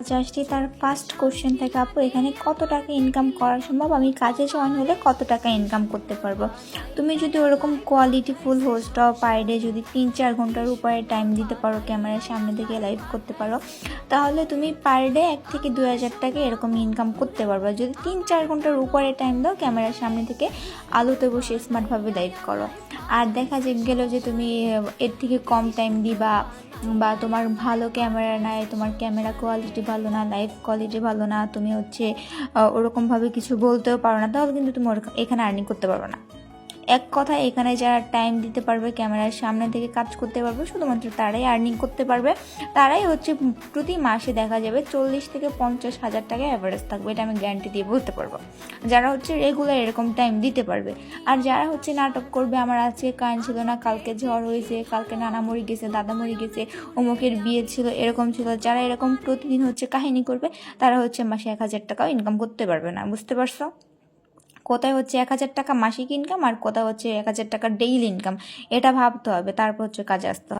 জাস্টই তার first question থেকে, আপু এখানে কত টাকা ইনকাম করা সম্ভব, আমি কাজে জয়েন হলে কত টাকা ইনকাম করতে পারবো। তুমি যদি ওরকম কোয়ালিটিফুল হোস্ট হও, পার ডে যদি 3-4 ঘন্টার উপরে টাইম দিতে পারো, ক্যামেরার সামনে থেকে লাইভ করতে পারো, তাহলে তুমি পার ডে 1 থেকে 2,000 টাকা এরকম ইনকাম করতে পারবে। যদি 3-4 ঘন্টার উপরে টাইম দাও, ক্যামেরার সামনে থেকে আলোতে বসে স্মার্টভাবে লাইভ করো। আর দেখা গেল যে তুমি এর থেকে কম টাইম দিবা, বা তোমার ভালো ক্যামেরা নাই, তোমার ক্যামেরা কোয়ালিটি ভালো না, লাইভ কোয়ালিটি ভালো না, তুমি ওরকমভাবে কিছু বলতেও পারো না, তাহলে কিন্তু তুমি এখানে আর্নিং করতে পারবে না। এক কথা, এখানে যারা টাইম দিতে পারবে, ক্যামেরার সামনে থেকে কাজ করতে পারবে, শুধুমাত্র তারাই আর্নিং করতে পারবে। তারাই প্রতি মাসে দেখা যাবে 40 থেকে 50 হাজার টাকা অ্যাভারেজ থাকবে, এটা আমি গ্যারান্টি দিয়ে বলতে পারবো, যারা রেগুলার এরকম টাইম দিতে পারবে। আর যারা নাটক করবে, আমার আজকে কারেন্ট ছিল না, কালকে ঝড় হয়েছে, কালকে নানা মরে গেছে, দাদা মরে গেছে, অমুকের বিয়ে ছিল, এরকম ছিল, যারা এরকম প্রতিদিন কাহিনী করবে, তারা মাসে 1,000 টাকাও ইনকাম করতে পারবে না। বুঝতে পারছো? কোথায় 1,000 টাকা মাসিক ইনকাম আর কোথায় 1,000 টাকা ডেইলি ইনকাম, এটা ভাবতে হবে, তারপর কাজে আসতে হবে।